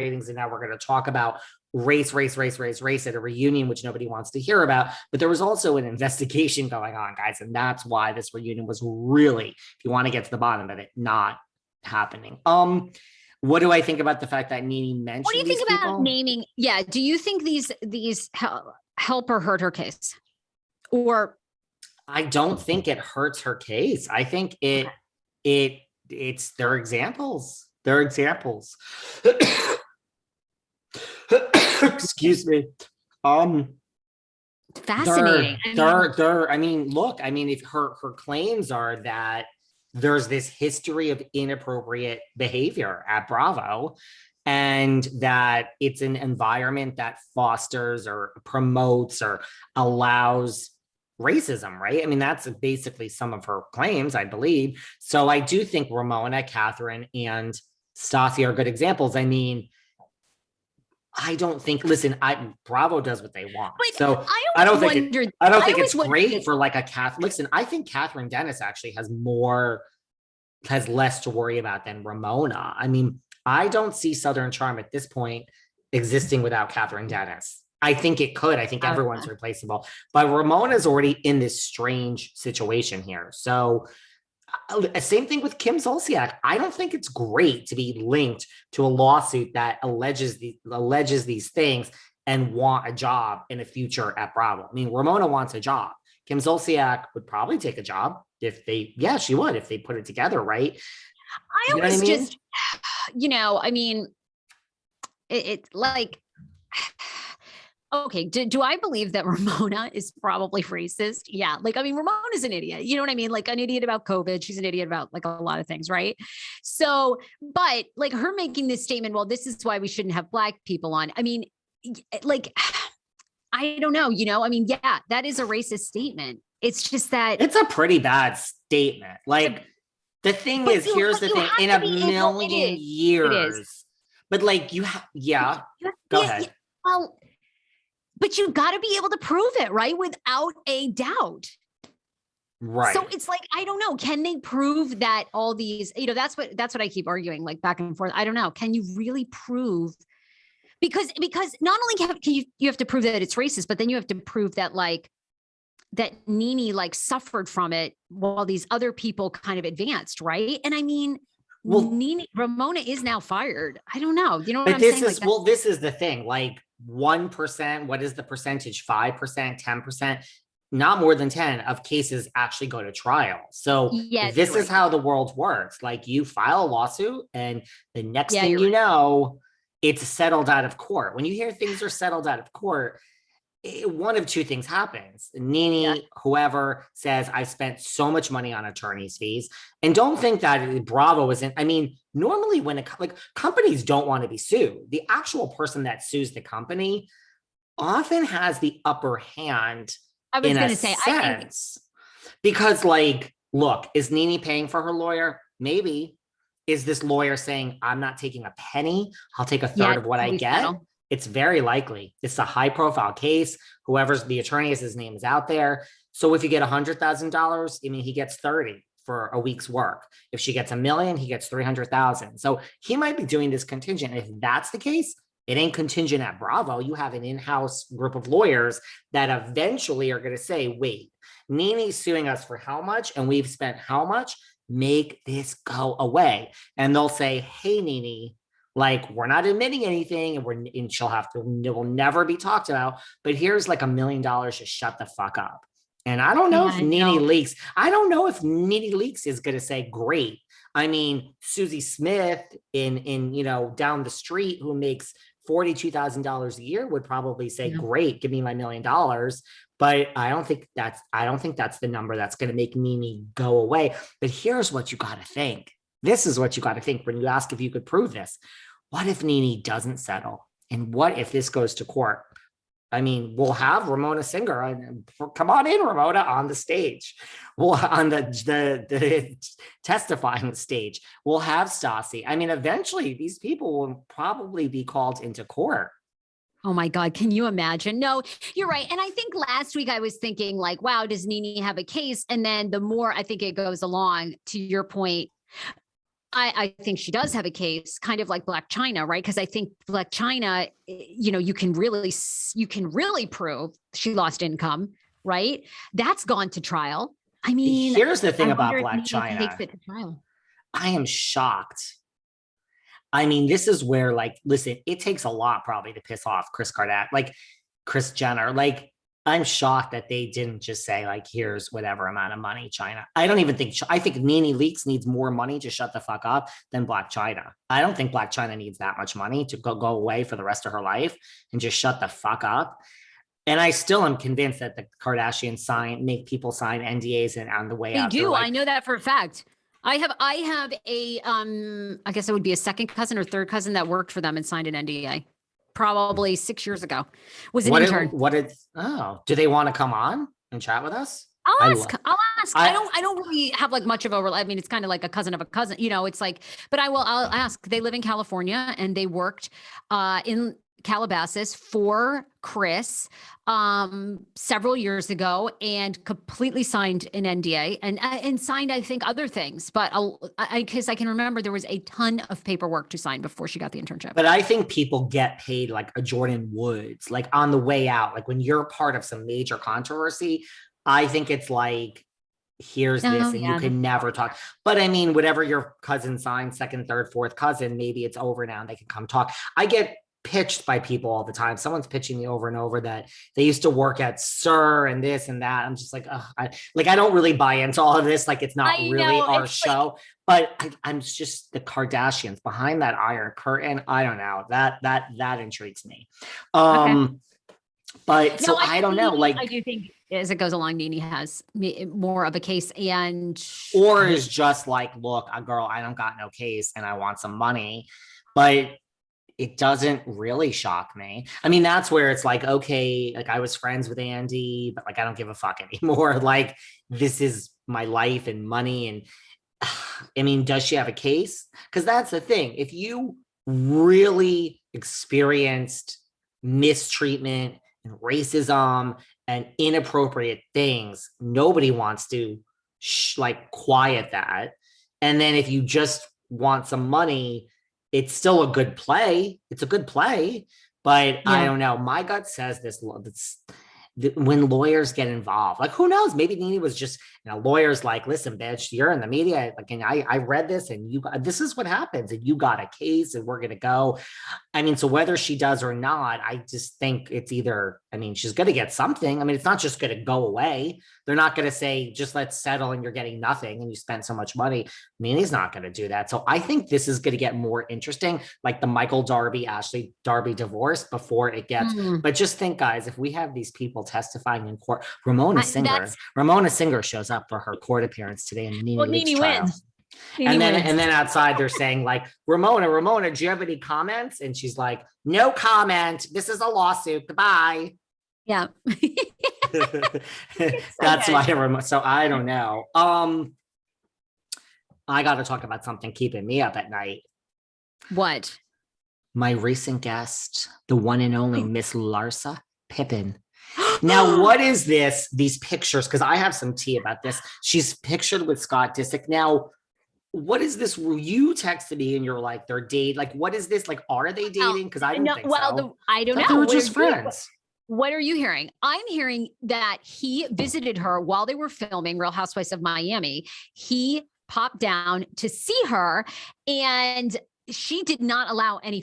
ratings, and now we're going to talk about race at a reunion, which nobody wants to hear about. But there was also an investigation going on, guys, and that's why this reunion was really, if you want to get to the bottom of it, not happening. What do I think about the fact that Nene mentioned? What do you think about naming? Yeah, do you think these help or hurt her case? Or I don't think it hurts her case. I think it's they're examples. They're examples. Excuse me. Fascinating. If her claims are that there's this history of inappropriate behavior at Bravo, and that it's an environment that fosters or promotes or allows racism, right? I mean, that's basically some of her claims, I believe. So I do think Ramona, Catherine, and Stassi are good examples. I mean, I don't think, Bravo does what they want. But so I don't think it's great for like a Catherine. Listen, I think Catherine Dennis actually has less to worry about than Ramona. I mean, I don't see Southern Charm at this point existing without Catherine Dennis. I think it could. I think everyone's replaceable. But Ramona's already in this strange situation here. So same thing with Kim Zolciak. I don't think it's great to be linked to a lawsuit that alleges these things and want a job in the future at Bravo. I mean, Ramona wants a job. Kim Zolciak would probably take a job if they put it together, right? It's like, okay, do I believe that Ramona is probably racist? Yeah. Ramona's an idiot. You know what I mean? Like, an idiot about COVID. She's an idiot about like a lot of things, right? So, but like her making this statement, well, this is why we shouldn't have Black people on. I mean, like, I don't know, yeah, that is a racist statement. It's just that it's a pretty bad statement. Like, the thing is, here's the thing, in a million years, but like go ahead. Well, but you've got to be able to prove it, right? Without a doubt. Right. So it's like, I don't know. Can they prove that all these, that's what I keep arguing, like back and forth. I don't know. Can you really prove? Because not only can you have to prove that it's racist, but then you have to prove that that Nene suffered from it while these other people kind of advanced, right? And I mean, Ramona is now fired. I don't know. You know what I'm saying? This is the thing. Like 1%, what is the percentage? 5%, 10%, not more than 10 of cases actually go to trial. So this is how the world works. Like, you file a lawsuit and the next thing you know, it's settled out of court. When you hear things are settled out of court, one of two things happens. Nene, whoever, says, I spent so much money on attorney's fees. And don't think that Bravo isn't. I mean, normally when companies don't want to be sued, the actual person that sues the company often has the upper hand. I was going to say, I think, because look, is Nene paying for her lawyer? Maybe. Is this lawyer saying, I'm not taking a penny, I'll take a third of what I get? Settle. It's very likely. It's a high profile case. Whoever's the attorney is, his name is out there. So if you get $100,000, I mean, he gets 30 for a week's work. If she gets $1 million, he gets 300,000. So he might be doing this contingent. If that's the case, it ain't contingent at Bravo. You have an in-house group of lawyers that eventually are going to say, wait, Nene's suing us for how much? And we've spent how much? Make this go away. And they'll say, hey, Nene, we're not admitting anything, and it will never be talked about, but here's $1 million to shut the fuck up. And I don't know if Nene Leakes. I don't know if Nene Leakes is going to say, great. I mean, Susie Smith in down the street, who makes $42,000 a year, would probably say, great, give me my $1 million. But I don't think that's the number that's going to make Nene go away. But here's what you got to think. This is what you got to think when you ask if you could prove this. What if Nene doesn't settle? And what if this goes to court? I mean, we'll have Ramona Singer, come on in, Ramona, on the stage. We'll on the testifying stage. We'll have Stassi. I mean, eventually these people will probably be called into court. Oh my God, can you imagine? No, you're right. And I think last week I was thinking wow, does Nene have a case? And then the more I think it goes along, to your point, I think she does have a case, kind of like Black China, right? Because I think Black China, you can really prove she lost income, right? That's gone to trial. I mean, Here's the thing I about wonder if Black Nene takes China. it to trial. I am shocked. I mean, this is where, like, listen, it takes a lot probably to piss off Kris Jenner. Like, I'm shocked that they didn't just say, like, here's whatever amount of money, China. I think Nene Leakes needs more money to shut the fuck up than Black China. I don't think Black China needs that much money to go away for the rest of her life and just shut the fuck up. And I still am convinced that the Kardashians make people sign NDAs and on the way They out. do. Like, I know that for a fact. I have a I guess it would be a second cousin or third cousin that worked for them and signed an NDA probably 6 years ago. Was an intern. Do they want to come on and chat with us? I'll ask. I don't really have like much of overlap. I mean, it's kind of like a cousin of a cousin, it's like, but I'll ask. They live in California and they worked in Calabasas for Kris several years ago and completely signed an NDA and signed, I think, other things. But because I can remember there was a ton of paperwork to sign before she got the internship. But I think people get paid like a Jordan Woods, like on the way out, like when you're part of some major controversy. I think it's like, here's this, and you can never talk. But I mean, whatever your cousin signs, second, third, fourth cousin, maybe it's over now and they can come talk. I get pitched by people all the time. Someone's pitching me over and over that they used to work at Sir and this and that. I'm just like, I don't really buy into all of this. Like, it's not really our show. But I'm just the Kardashians behind that iron curtain. I don't know. That intrigues me. Okay. But so I don't know. Like, I do think as it goes along, Nene has more of a case, or is just like, look, girl, I don't got no case, and I want some money, but it doesn't really shock me. I mean, that's where it's like, okay, like I was friends with Andy, but like I don't give a fuck anymore. Like, this is my life and money, and I mean, does she have a case? Because that's the thing. If you really experienced mistreatment and racism and inappropriate things, nobody wants to like quiet that. And then if you just want some money, it's still a good play. It's a good play, but I don't know. My gut says this when lawyers get involved, like, who knows? Maybe Nene was just, lawyers like, listen, bitch, you're in the media. Like, and I read this and this is what happens. And you got a case and we're going to go. I mean, so whether she does or not, I just think it's either, I mean, she's going to get something. I mean, it's not just going to go away. They're not going to say, just let's settle and you're getting nothing and you spent so much money. Nene's not going to do that. So I think this is going to get more interesting, like the Michael Darby, Ashley Darby divorce before it gets, but just think, guys, if we have these people testifying in court, Ramona Singer shows up for her court appearance today in Nene Leakes trial. Wins. And then outside they're saying like, Ramona, do you have any comments? And she's like, no comment. This is a lawsuit. Goodbye. Yeah. That's why. So I don't know. I got to talk about something keeping me up at night. What? My recent guest, the one and only Miss Larsa Pippen. Now, what is this? These pictures? Because I have some tea about this. She's pictured with Scott Disick. Now, what is this? You texted me and you're like, they're dating. Like, what is this? Like, are they dating? Because I don't think so. I don't know. They were just friends. What are you hearing? I'm hearing that he visited her while they were filming Real Housewives of Miami. He popped down to see her and she did not allow any